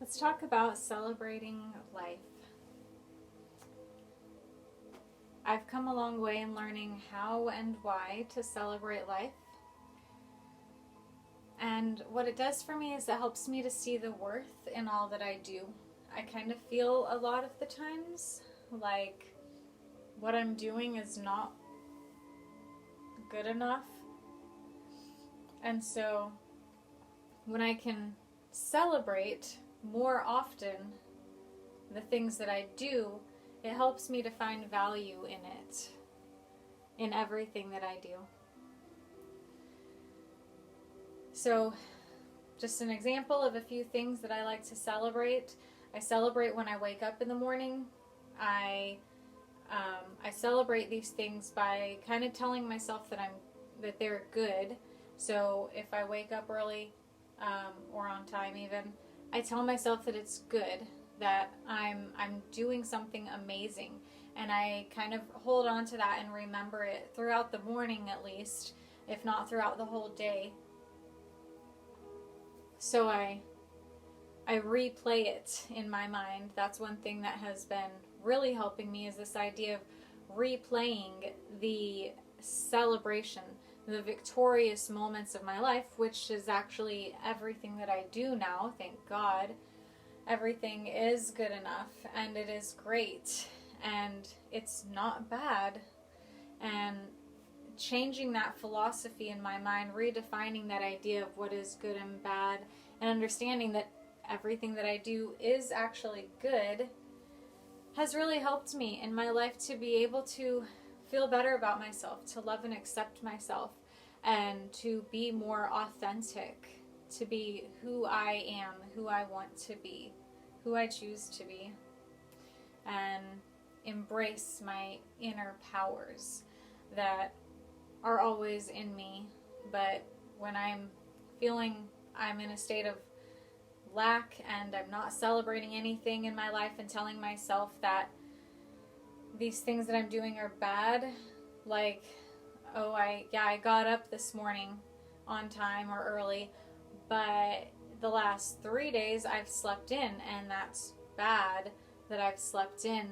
Let's talk about celebrating life. I've come a long way in learning how and why to celebrate life. And what it does for me is it helps me to see the worth in all that I do. I kind of feel a lot of the times like what I'm doing is not good enough. And so when I can celebrate more often the things that I do, it helps me to find value in it, in everything that I do. So, just an example of a few things that I like to celebrate. I celebrate when I wake up in the morning. I celebrate these things by kind of telling myself that they're good. So if I wake up early or on time even, I tell myself that it's good, that I'm doing something amazing, and I kind of hold on to that and remember it throughout the morning at least, if not throughout the whole day. So I replay it in my mind. That's one thing that has been really helping me, is this idea of replaying the celebration, the victorious moments of my life, which is actually everything that I do now, thank God. Everything is good enough, and it is great, and it's not bad. And changing that philosophy in my mind, redefining that idea of what is good and bad, and understanding that everything that I do is actually good, has really helped me in my life to be able to feel better about myself, to love and accept myself, and to be more authentic, to be who I am, who I want to be, who I choose to be, and embrace my inner powers that are always in me. But when I'm feeling I'm in a state of lack and I'm not celebrating anything in my life and telling myself that these things that I'm doing are bad, like, oh, I got up this morning on time or early, but the last 3 days I've slept in, and that's bad that I've slept in,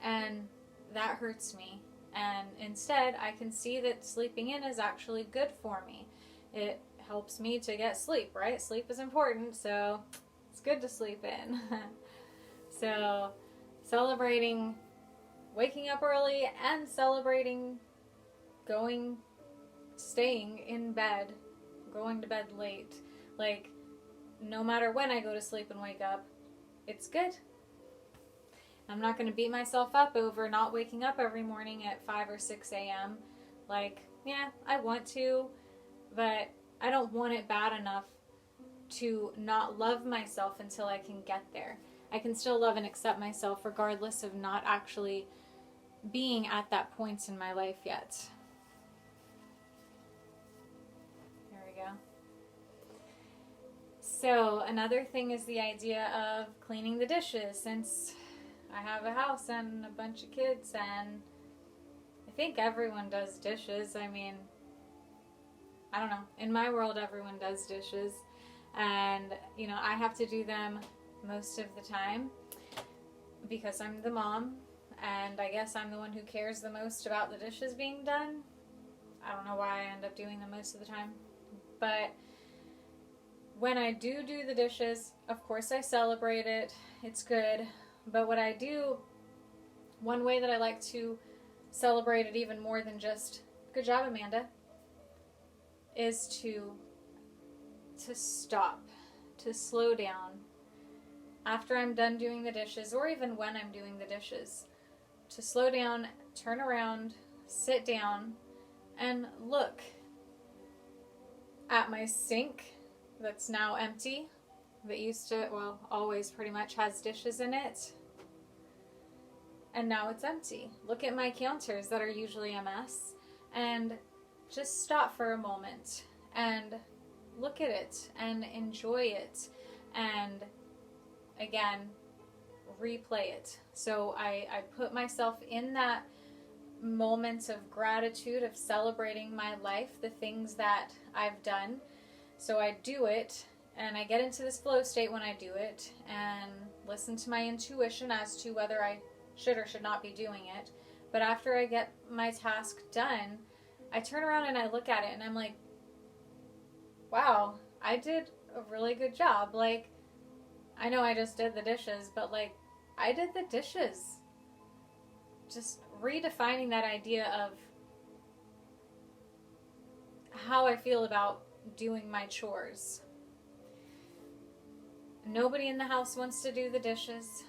and that hurts me. And instead, I can see that sleeping in is actually good for me. It helps me to get sleep, right? Sleep is important, so it's good to sleep in. So, celebrating waking up early and celebrating staying in bed, going to bed late. Like, no matter when I go to sleep and wake up, it's good. I'm not going to beat myself up over not waking up every morning at 5 or 6 a.m. Like, yeah, I want to, but I don't want it bad enough to not love myself until I can get there. I can still love and accept myself regardless of not actually being at that point in my life yet. There we go. So another thing is the idea of cleaning the dishes, since I have a house and a bunch of kids, and I think everyone does dishes. I mean, I don't know. In my world, everyone does dishes, and I have to do them most of the time because I'm the mom, and I guess I'm the one who cares the most about the dishes being done. I don't know why I end up doing them most of the time, but when I do the dishes, of course I celebrate it. It's good. But what I do, one way that I like to celebrate it even more than just, good job, Amanda, is to stop, to slow down after I'm done doing the dishes, or even when I'm doing the dishes, to slow down, turn around, sit down, and look at my sink that's now empty, that used to, always pretty much has dishes in it, and now it's empty. Look at my counters that are usually a mess, and just stop for a moment and look at it and enjoy it, and again, replay it. So I put myself in that moment of gratitude, of celebrating my life, the things that I've done. So I do it, And I get into this flow state when I do it and listen to my intuition as to whether I should or should not be doing it. But after I get my task done, I turn around and I look at it and I'm like, wow, I did a really good job. Like, I know I just did the dishes, but like, I did the dishes. Just redefining that idea of how I feel about doing my chores. Nobody in the house wants to do the dishes,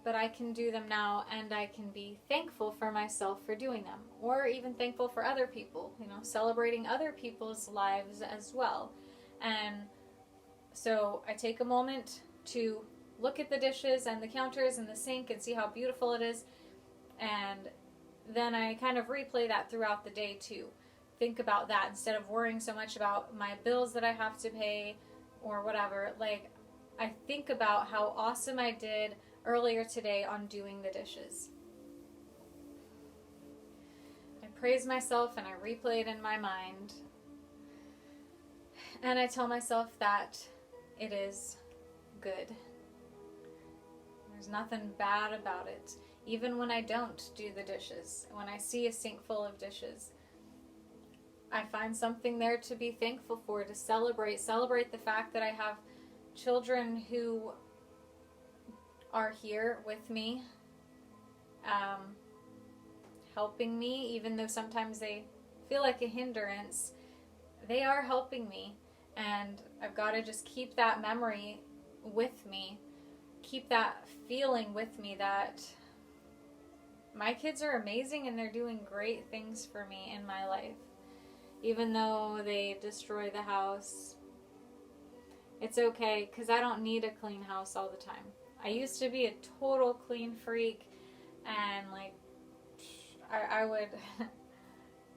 but I can do them now, and I can be thankful for myself for doing them, or even thankful for other people, celebrating other people's lives as well. And so I take a moment to look at the dishes and the counters and the sink and see how beautiful it is, and then I kind of replay that throughout the day too. Think about that instead of worrying so much about my bills that I have to pay or whatever. Like, I think about how awesome I did earlier today on doing the dishes. I praise myself and I replay it in my mind. And I tell myself that it is good. There's nothing bad about it. Even when I don't do the dishes, when I see a sink full of dishes, I find something there to be thankful for, to celebrate the fact that I have children who are here with me, helping me, even though sometimes they feel like a hindrance. They are helping me, and I've got to just keep that memory with me, keep that feeling with me that my kids are amazing and they're doing great things for me in my life. Even though they destroy the house, it's okay, because I don't need a clean house all the time. I used to be a total clean freak, and like I would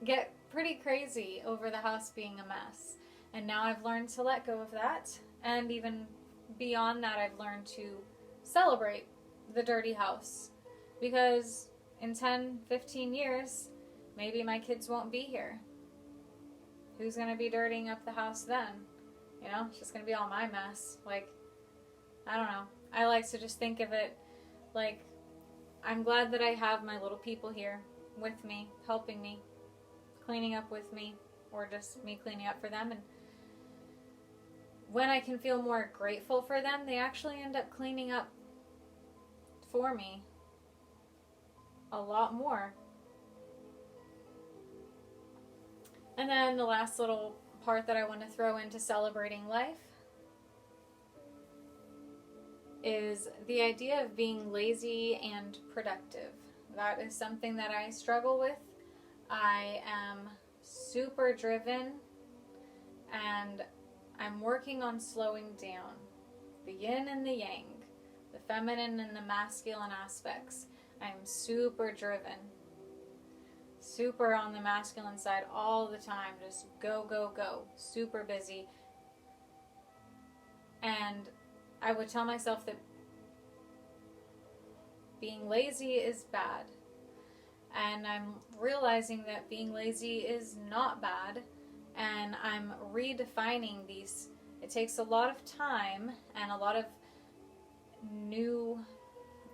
get pretty crazy over the house being a mess. And now I've learned to let go of that, and even beyond that, I've learned to celebrate the dirty house, because in 10, 15 years, maybe my kids won't be here. Who's going to be dirtying up the house then? It's just going to be all my mess. Like, I don't know. I like to just think of it like, I'm glad that I have my little people here with me, helping me, cleaning up with me, or just me cleaning up for them. And when I can feel more grateful for them, they actually end up cleaning up for me a lot more. And then the last little part that I want to throw into celebrating life is the idea of being lazy and productive. That is something that I struggle with. I am super driven, and I'm working on slowing down the yin and the yang, the feminine and the masculine aspects. I am super driven. Super on the masculine side all the time, just go, go, go, super busy. And I would tell myself that being lazy is bad. And I'm realizing that being lazy is not bad, and I'm redefining these. It takes a lot of time and a lot of new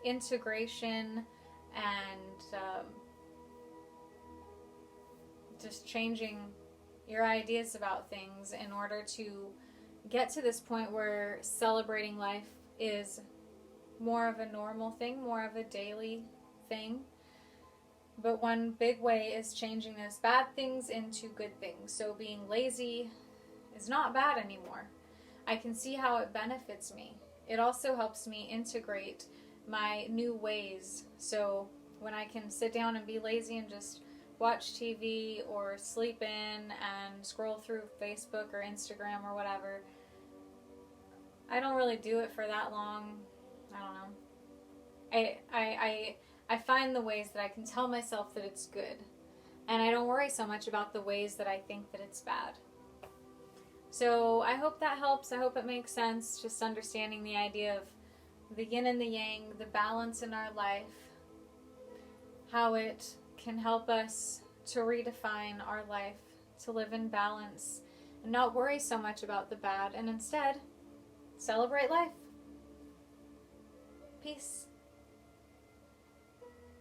integration and just changing your ideas about things in order to get to this point where celebrating life is more of a normal thing, more of a daily thing. But one big way is changing those bad things into good things. So being lazy is not bad anymore. I can see how it benefits me. It also helps me integrate my new ways. So when I can sit down and be lazy and just watch TV or sleep in and scroll through Facebook or Instagram or whatever, I don't really do it for that long. I don't know. I find the ways that I can tell myself that it's good, and I don't worry so much about the ways that I think that it's bad. So I hope that helps. I hope it makes sense, just understanding the idea of the yin and the yang, the balance in our life, how it can help us to redefine our life, to live in balance, and not worry so much about the bad, and instead celebrate life. Peace.